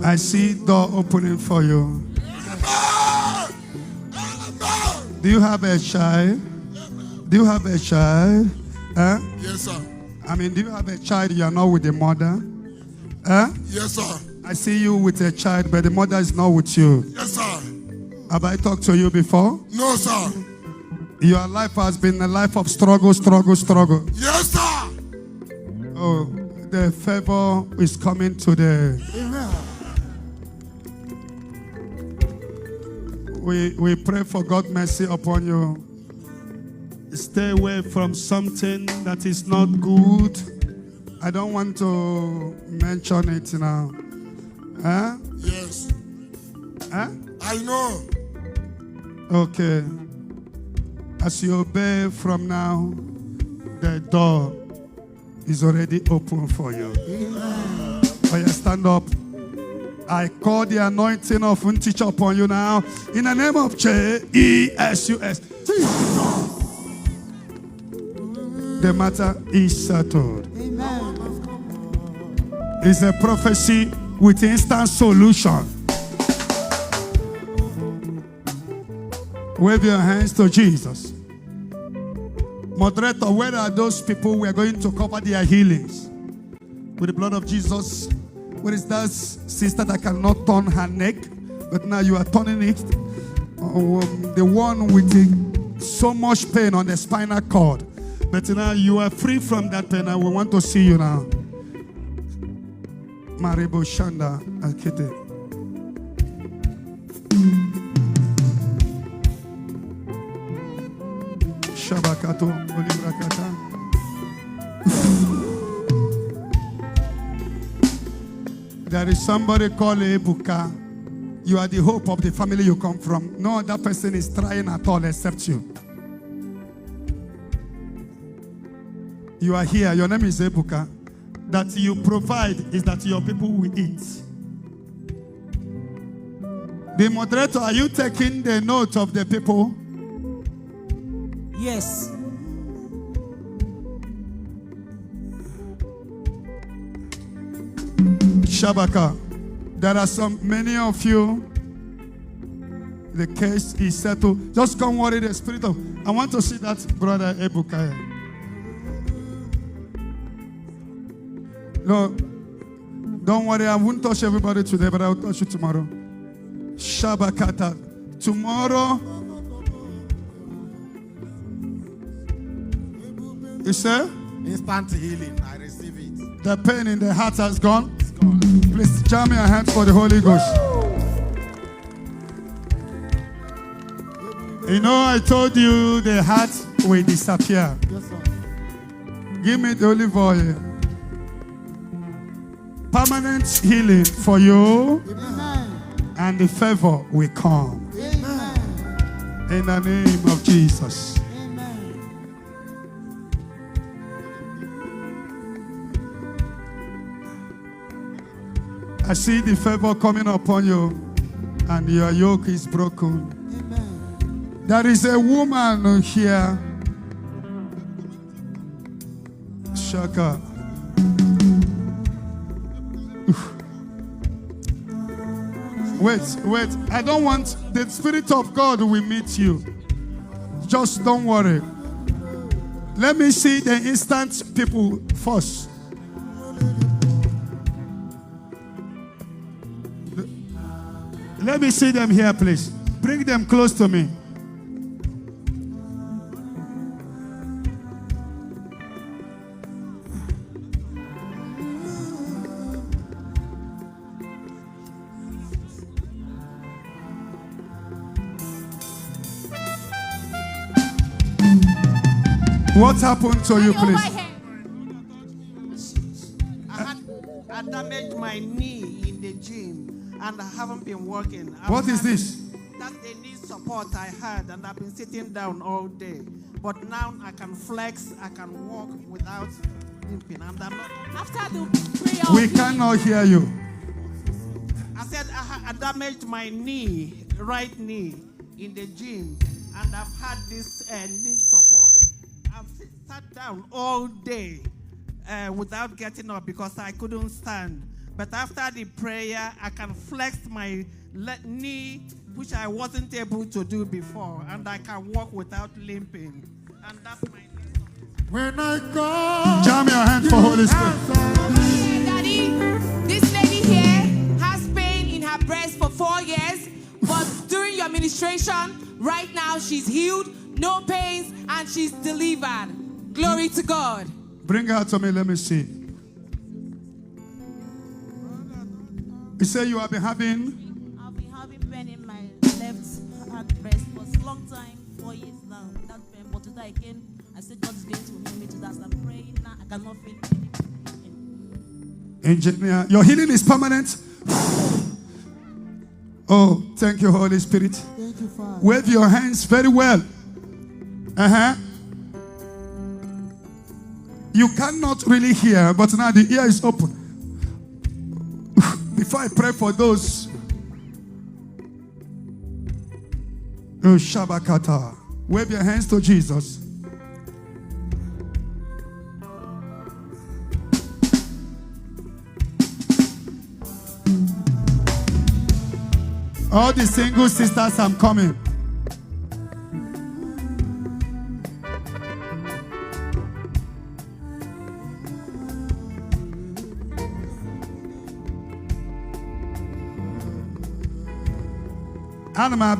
I see door opening for you. Do you have a child? Do you have a child? Yes, sir. I mean, do you have a child you are not with the mother? Yes, sir. I see you with a child, but the mother is not with you. Yes, sir. Have I talked to you before? No, sir. Your life has been a life of struggle. Yes, sir. Oh, the favor is coming today. Amen. We pray for God's mercy upon you. Stay away from something that is not good. I don't want to mention it now. Yes. I know. Okay. As you obey from now, the door is already open for you. Amen. Oh, yeah, stand up. I call the anointing of teacher upon you now. In the name of Jesus. The matter is settled. Amen. It's a prophecy with instant solution. Wave your hands to Jesus. Moderator, where are those people we are going to cover their healings with the blood of Jesus? Where is that sister that cannot turn her neck, but now you are turning it? The one with so much pain on the spinal cord, but now you are free from that pain, and we want to see you now. Maribo Shanda Akete. Shabakato Olibrakata. There is somebody called Ebuka. You are the hope of the family you come from. No other person is trying at all except you. You are here. Your name is Ebuka. That you provide is that your people will eat. The moderator, are you taking the note of the people? Yes. Shabaka. There are many of you. The case is settled. Just come worry the spirit of. I want to see that brother Ebuka. No, don't worry. I won't touch everybody today, but I'll touch you tomorrow. Shabakata. Tomorrow. You say? Instant healing. I receive it. The pain in the heart has gone. It's gone. Please jam your hands for the Holy Ghost. You know, I told you the heart will disappear. Yes, sir. Give me the olive oil. Permanent healing for you. Amen. And the favor will come. Amen. In the name of Jesus. I see the favor coming upon you, and your yoke is broken. Amen. There is a woman here. Shaka. Wait. I don't want the Spirit of God will meet you. Just don't worry. Let me see the instant people first. Let me see them here, please. Bring them close to me. What happened to you, please? I damaged my knee in the gym. And I haven't been working. What is this? That's the knee support I had, and I've been sitting down all day. But now I can flex, I can walk without limping. And I'm not. After the prayer, we cannot hear you. I said I damaged my knee, right knee, in the gym, and I've had this knee support. I've sat down all day without getting up because I couldn't stand. But after the prayer, I can flex my knee, which I wasn't able to do before, and I can walk without limping. And that's my when I go. Jam your hand for Holy Spirit. Daddy, this lady here has pain in her breast for 4 years, but during your ministration, right now she's healed, no pains, and she's delivered. Glory to God. Bring her to me, let me see. You say you have been having? I've been having pain in my left hand breast for a long time, 4 years now. That pain, but today I came, I said God is going to heal me today. As I'm praying now, I cannot feel anything. Engineer, your healing is permanent. Oh, thank you, Holy Spirit. Thank you, Father. Wave your hands very well. You cannot really hear, but now the ear is open. Before I pray for those, oh Shabakata, wave your hands to Jesus. All the single sisters, I'm coming.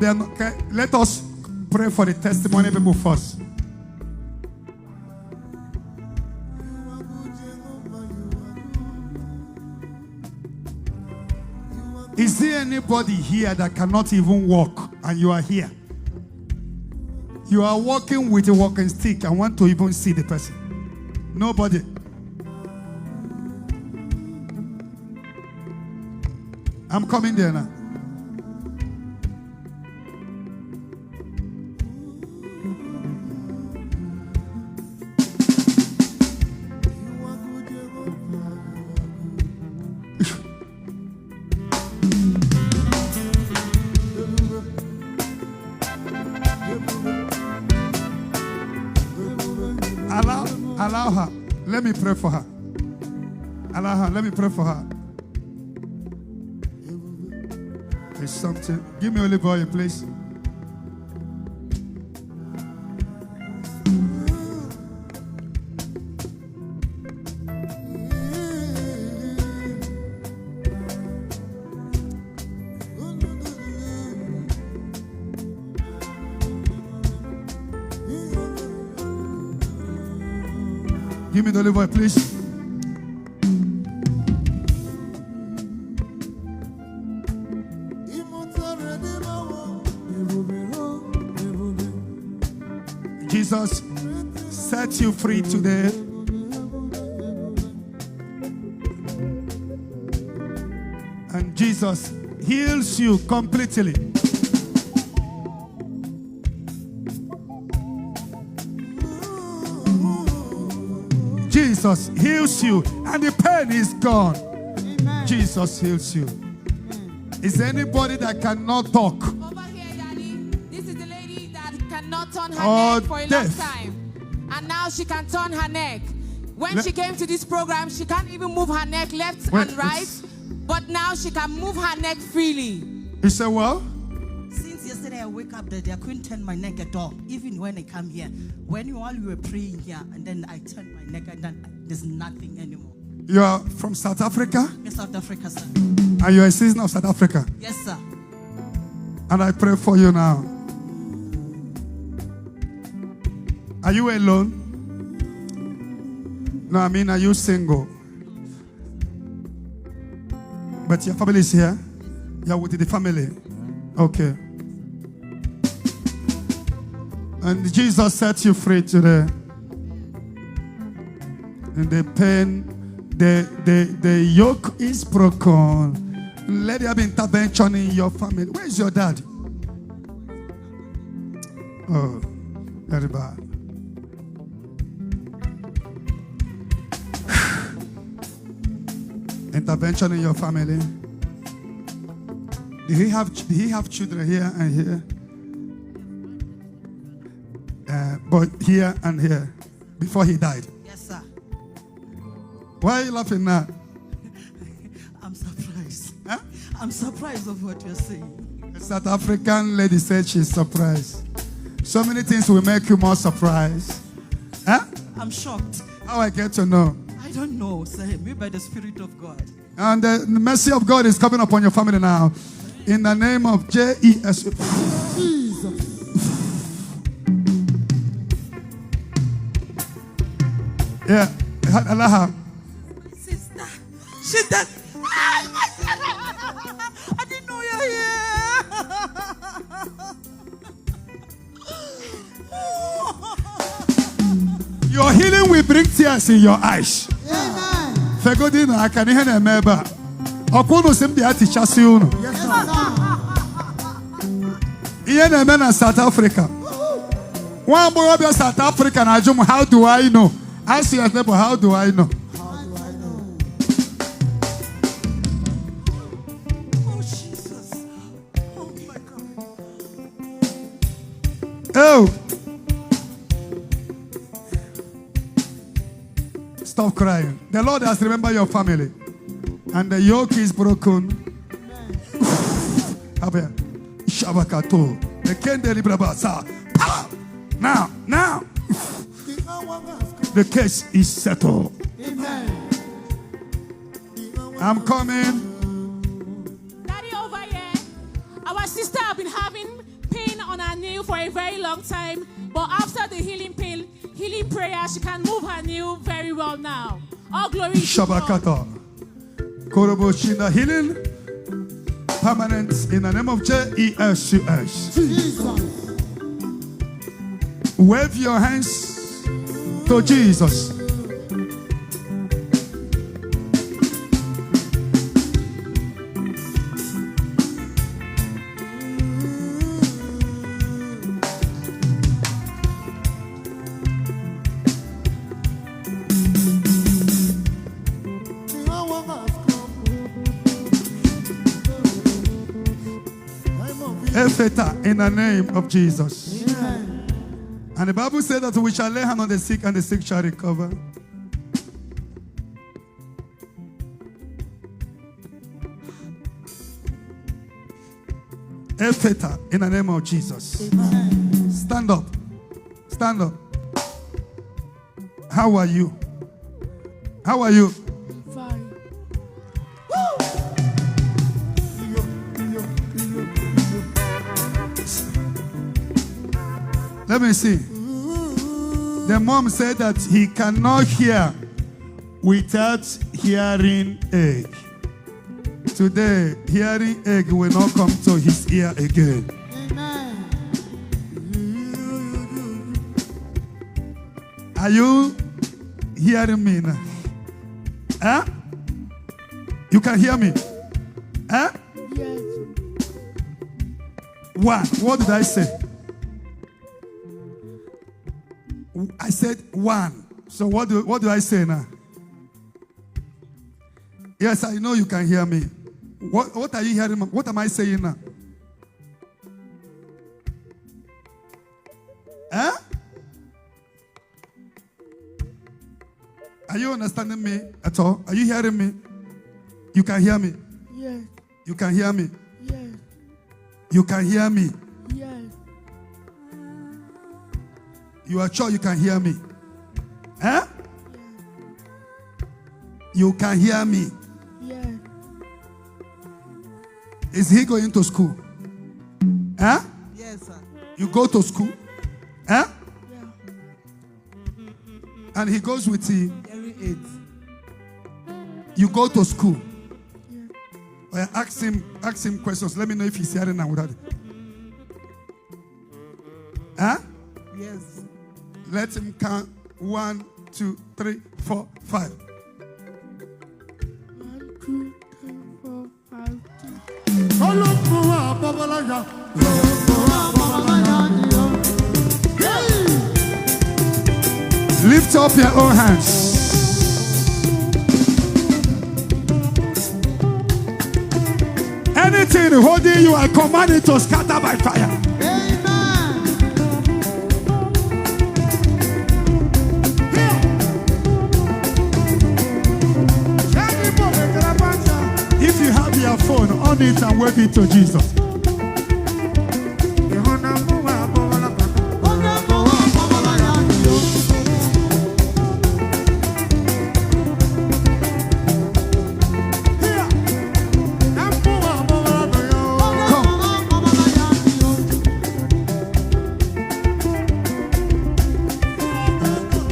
Okay, let us pray for the testimony people first. Is there anybody here that cannot even walk and you are here? You are walking with a walking stick and want to even see the person. Nobody. I'm coming there now. Allow her. Let me pray for her. Allow her. Let me pray for her. There's something. Give me olive oil, please. Give me the olive oil, please. Jesus set you free today. And Jesus heals you completely. Jesus heals you and the pain is gone. Amen. Jesus heals you. Is there anybody that cannot talk? Over here, Daddy. This is the lady that cannot turn her neck for a long time. And now she can turn her neck. When she came to this program, she can't even move her neck left and right. But now she can move her neck freely. You say, well? Since yesterday I wake up, I couldn't turn my neck at all. Even when I come here. When you all were praying here, and then I turned my neck and then there's nothing anymore. You are from South Africa? Yes, South Africa, sir. And you are a citizen of South Africa? Yes, sir. And I pray for you now. Are you alone? No, I mean, are you single? But your family is here? You are with the family? Okay. And Jesus set you free today. And the pain, the yoke is broken. Let there be intervention in your family. Where is your dad? Oh, very bad. Intervention in your family. Did he have children here and here? But here and here before he died. Yes, sir. Why are you laughing now? I'm I'm surprised of what you're saying. The South African lady said she's surprised. So many things will make you more surprised. Huh? I'm shocked. How I get to know? I don't know, sir. Maybe by the Spirit of God. And the mercy of God is coming upon your family now. In the name of Jesus. Yeah. Allah. Sister, she did. I didn't know you're here. Your healing will bring tears in your eyes. Fegodina, I can hear them. Okono sim de aticha si uno. Iye na men in South Africa. One boy of South Africa na jum. How do I know? I see as neighbor. How do I know? Oh Jesus! Oh my God! Oh. Stop crying. The Lord has remembered your family. And the yoke is broken. Shabakato. The Kendeli Brabasa. Now. The case is settled. I'm coming. Daddy over here, our sister have been having pain on her knee for a very long time. But after the healing prayer, she can move her knee very well now. All glory to God. Koroboshina healing permanent in the name of Jesus. Wave your hands to Jesus. In the name of Jesus. Amen. And the Bible said that we shall lay hands on the sick and the sick shall recover. Epheta, in the name of Jesus. Amen. Stand up. Stand up. How are you? How are you? Fine. Let me see. The mom said that he cannot hear without hearing aid. Today, hearing aid will not come to his ear again. Amen. Are you hearing me now? Huh? You can hear me? Huh? Yes. One. What did I say? I said one. So what do I say now? Yes, I know you can hear me. What are you hearing? What am I saying now? Huh? Are you understanding me at all? Are you hearing me? You can hear me? Yes. You can hear me? Yes. You can hear me? Yes. You are sure you can hear me? Huh? You can hear me? Yes. Is he going to school? Huh? Yes, sir. You go to school? Huh? Yeah. And he goes with you. Hearing aids. You go to school. Yeah. Well, ask him questions. Let me know if he's hearing now without it. Huh? Yes. Let him count 1, 2, 3, 4, 5. 1, 2, 3, 4, 5, 6. Lift up your own hands. Anything holding you, I command it to scatter by fire. If you have your phone on hold it and wave it to Jesus.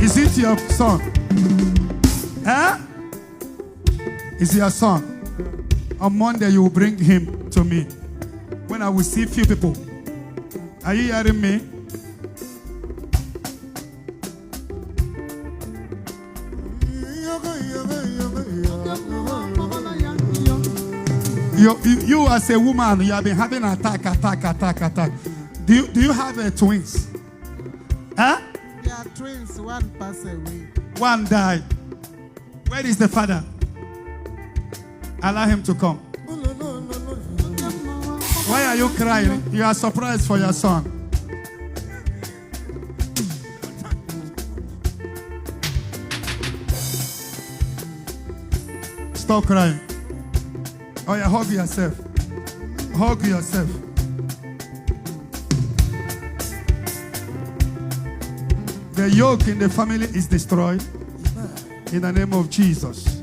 Is it your son? Eh? Is your son? On Monday, you will bring him to me. When I will see few people. Are you hearing me? You as a woman, you have been having attack. Do you have twins? Huh? They are twins. One passed away. One died. Where is the father? Allow him to come. Why are you crying? You are surprised for your son. Stop crying. Oh yeah, hug yourself. Hug yourself. The yoke in the family is destroyed. In the name of Jesus.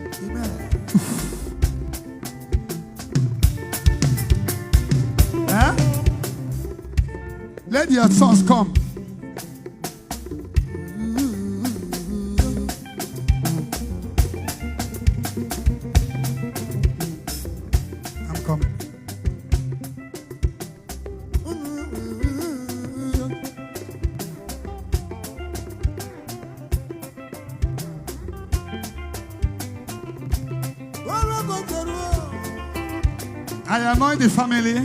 Huh? Let your sons come. I'm coming. I anoint the family.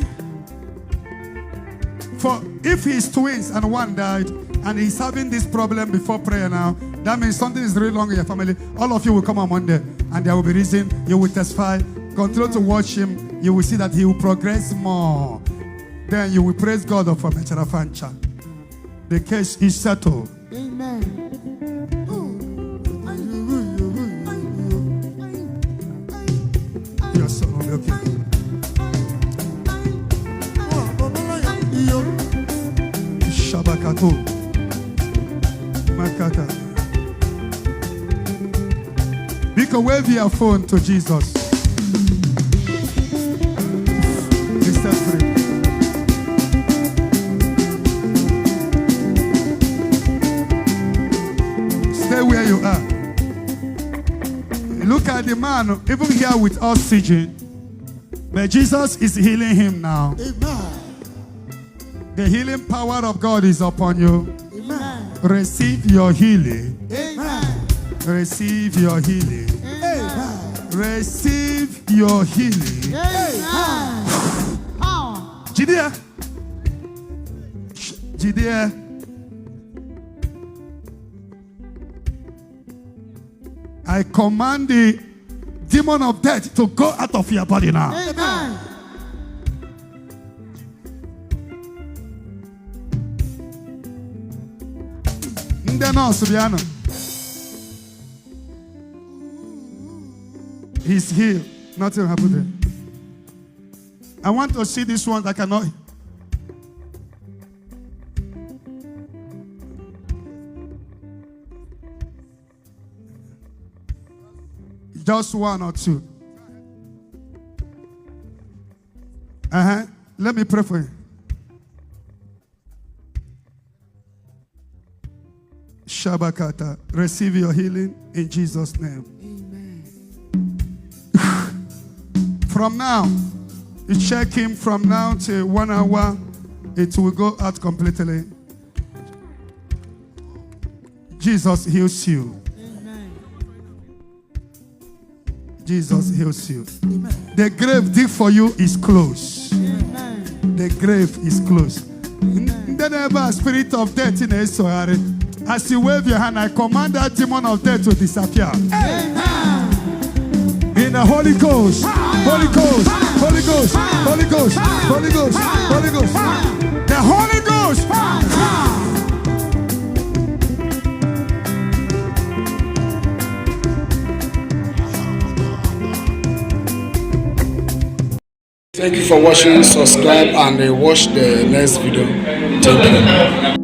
For if he's twins and one died and he's having this problem before prayer now, that means something is really wrong in your family. All of you will come on Monday and there will be reason. You will testify. Continue to watch him. You will see that he will progress more. Then you will praise God for Mecharafancha. The case is settled. Amen. Your son will be okay. Shabakato. Makata. Because wave your phone to Jesus. Be set free. Stay where you are. Look at the man, even here with oxygen. But Jesus is healing him now. Amen. The healing power of God is upon you. Amen. Receive your healing. Amen. Receive your healing. Amen. Receive your healing. Amen. Judea. Judea. I command the demon of death to go out of your body now. Amen. He's healed. Nothing happened there. I want to see this one that cannot. Just one or two. Let me pray for you. Shabakata. Receive your healing in Jesus' name. Amen. From now, you check him from now till 1 hour. It will go out completely. Jesus heals you. Amen. Jesus heals you. Amen. The grave dig for you is closed. Amen. The grave is closed. Whenever spirit of death in Israel, as you wave your hand, I command that demon of death to disappear. Amen. In the Holy Ghost, Holy Ghost, Holy Ghost, Holy Ghost, Holy Ghost, Holy Ghost, the Holy Ghost. Thank you for watching. Subscribe and watch the next video. Thank you.